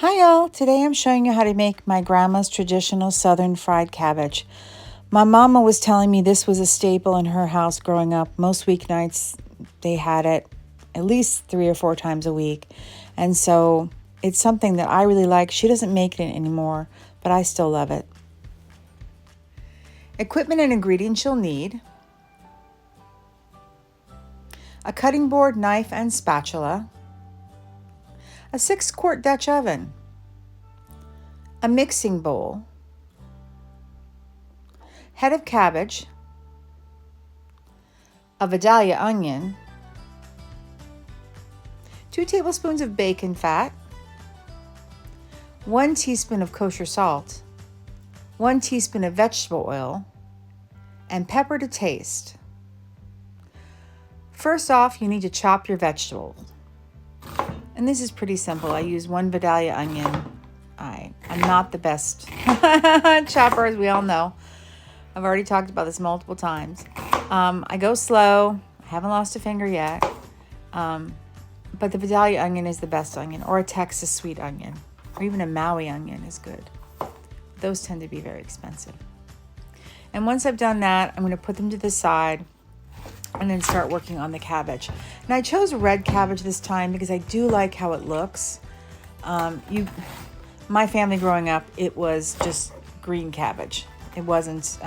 Hi y'all, today I'm showing you how to make my grandma's traditional southern fried cabbage. My mama was telling me this was a staple in her house growing up. Most weeknights they had it at least 3 or 4 times a week. And so it's something that I really like. She doesn't make it anymore, but I still love it. Equipment and ingredients you'll need: a cutting board, knife, and spatula, a 6-quart Dutch oven, a mixing bowl, head of cabbage, a Vidalia onion, 2 tablespoons of bacon fat, 1 teaspoon of kosher salt, 1 teaspoon of vegetable oil, and pepper to taste. First off, you need to chop your vegetables. And this is pretty simple. I use 1 Vidalia onion. I'm not the best chopper, as we all know. I've already talked about this multiple times. I go slow. I haven't lost a finger yet. But the Vidalia onion is the best onion, or a Texas sweet onion, or even a Maui onion is good. Those tend to be very expensive. And once I've done that, I'm going to put them to the side and then start working on the cabbage. And I chose red cabbage this time because I do like how it looks. My family growing up, it was just green cabbage. It wasn't,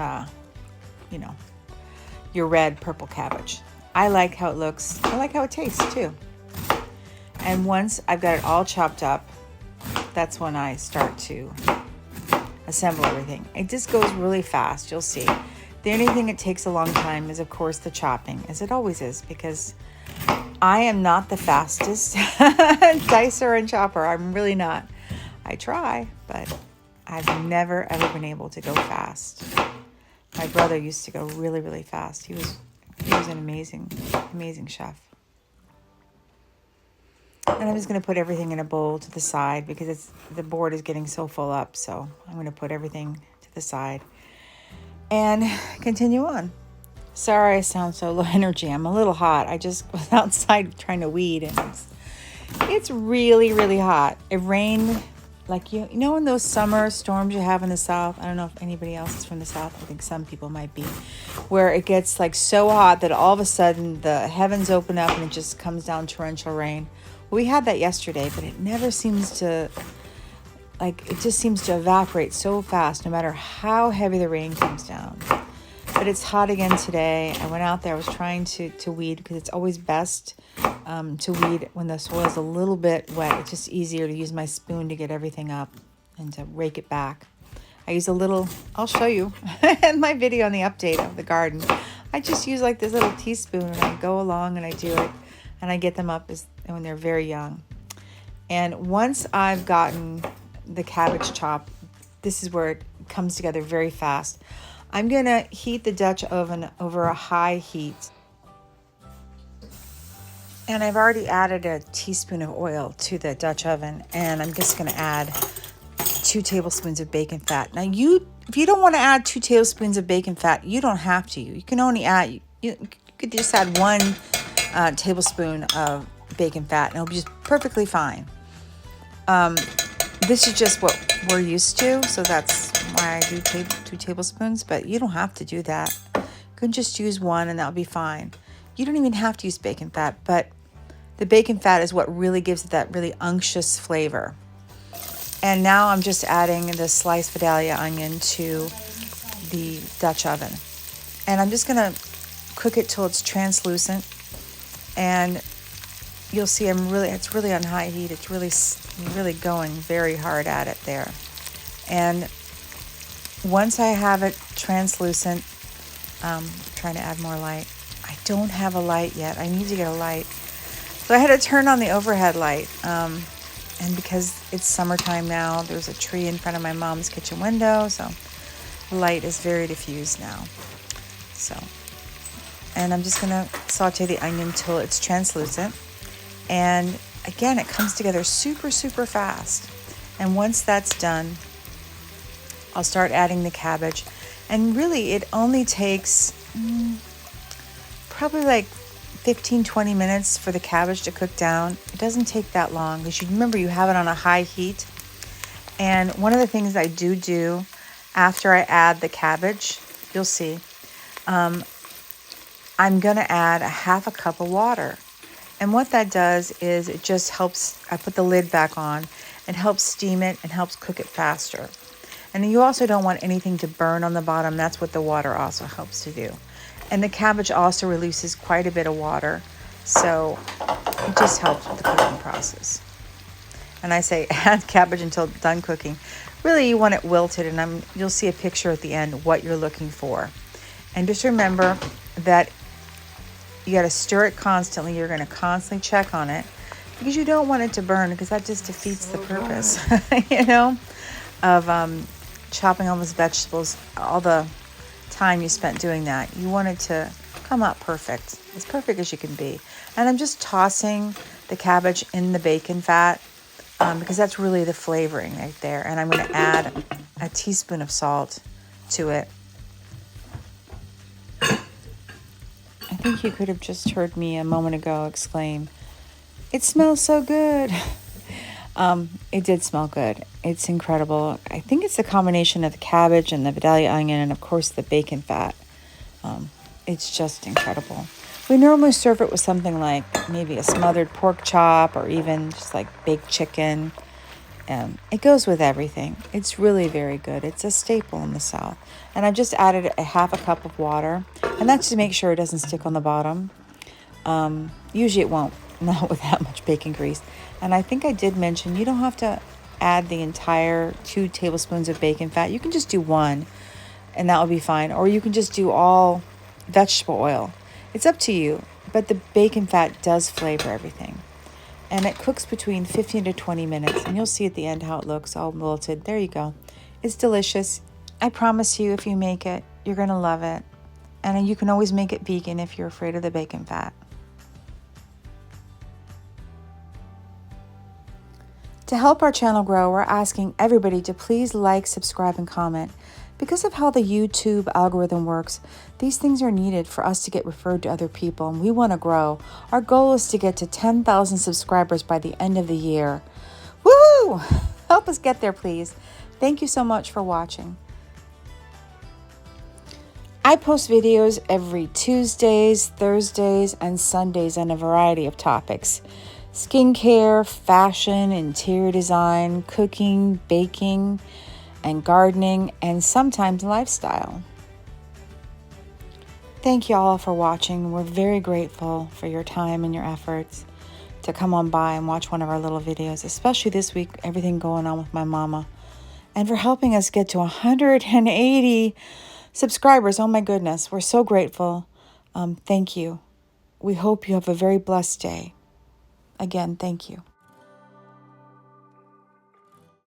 your red, purple cabbage. I like how it looks. I like how it tastes too. And once I've got it all chopped up, that's when I start to assemble everything. It just goes really fast, you'll see. The only thing it takes a long time is, of course, the chopping, as it always is, because I am not the fastest dicer and chopper. I'm really not. I try, but I've never, ever been able to go fast. My brother used to go really, really fast. He was an amazing, amazing chef. And I'm just going to put everything in a bowl to the side because the board is getting so full up. So I'm going to put everything to the side and continue on. Sorry I sound so low energy. I'm a little hot. I just was outside trying to weed, and it's really, really hot. It rained, like you know in those summer storms you have in the South. I don't know if anybody else is from the South. I think some people might be, where it gets like so hot that all of a sudden the heavens open up and it just comes down torrential rain. We had that yesterday, but it never seems to, it just seems to evaporate so fast, no matter how heavy the rain comes down. But it's hot again today. I went out there. I was trying to weed, because it's always best to weed when the soil is a little bit wet. It's just easier to use my spoon to get everything up and to rake it back. I use a little, I'll show you in my video on the update of the garden. I just use like this little teaspoon, and I go along and I do it. And I get them up when they're very young. And once I've gotten the cabbage chopped, this is where it comes together very fast. I'm going to heat the Dutch oven over a high heat. And I've already added a teaspoon of oil to the Dutch oven. And I'm just going to add 2 tablespoons of bacon fat. Now, if you don't want to add 2 tablespoons of bacon fat, you don't have to. You can only add, you could just add 1 tablespoon of bacon fat, and it'll be just perfectly fine. This is just what we're used to, so that's why I do 2 tablespoons, but you don't have to do that. You can just use 1 and that'll be fine. You don't even have to use bacon fat, but the bacon fat is what really gives it that really unctuous flavor. And now I'm just adding the sliced Vidalia onion to the Dutch oven. And I'm just gonna cook it till it's translucent. And you'll see it's really on high heat. It's really going very hard at it there. And once I have it translucent, trying to add more light. I don't have a light yet. I need to get a light. So I had to turn on the overhead light. And because it's summertime now, there's a tree in front of my mom's kitchen window. So the light is very diffused now. And I'm just going to saute the onion till it's translucent. And again, it comes together super, super fast. And once that's done, I'll start adding the cabbage. And really, it only takes probably like 15-20 minutes for the cabbage to cook down. It doesn't take that long, because you remember you have it on a high heat. And one of the things I do after I add the cabbage, you'll see, I'm going to add a half a cup of water. And what that does is it just helps, I put the lid back on, it helps steam it and helps cook it faster. And you also don't want anything to burn on the bottom. That's what the water also helps to do. And the cabbage also releases quite a bit of water, so it just helps with the cooking process. And I say add cabbage until done cooking. Really, you want it wilted, and you'll see a picture at the end what you're looking for. And just remember that you got to stir it constantly. You're going to constantly check on it because you don't want it to burn, because that just defeats the purpose, of chopping all those vegetables, all the time you spent doing that. You want it to come out perfect, as perfect as you can be. And I'm just tossing the cabbage in the bacon fat because that's really the flavoring right there. And I'm going to add a teaspoon of salt to it. I think you could have just heard me a moment ago exclaim, "It smells so good." It did smell good. It's incredible. I think it's the combination of the cabbage and the Vidalia onion and, of course, the bacon fat. It's just incredible. We normally serve it with something like maybe a smothered pork chop or even just like baked chicken. It goes with everything. It's really very good. It's a staple in the South. And I've just added a half a cup of water, and that's to make sure it doesn't stick on the bottom. Usually it won't, not with that much bacon grease. And I think I did mention you don't have to add the entire 2 tablespoons of bacon fat. You can just do 1, and that will be fine. Or you can just do all vegetable oil. It's up to you, but the bacon fat does flavor everything. And it cooks between 15 to 20 minutes, and you'll see at the end how it looks all wilted. There you go. It's delicious. I promise you, if you make it, you're going to love it. And you can always make it vegan if you're afraid of the bacon fat. To help our channel grow, we're asking everybody to please like, subscribe, and comment. Because of how the YouTube algorithm works, these things are needed for us to get referred to other people, and we want to grow. Our goal is to get to 10,000 subscribers by the end of the year. Woo! Help us get there, please. Thank you so much for watching. I post videos every Tuesdays, Thursdays, and Sundays on a variety of topics. Skincare, fashion, interior design, cooking, baking, and gardening, and sometimes lifestyle. Thank you all for watching. We're very grateful for your time and your efforts to come on by and watch one of our little videos, especially this week, everything going on with my mama, and for helping us get to 180 subscribers. Oh my goodness, we're so grateful. Thank you. We hope you have a very blessed day. Again, thank you.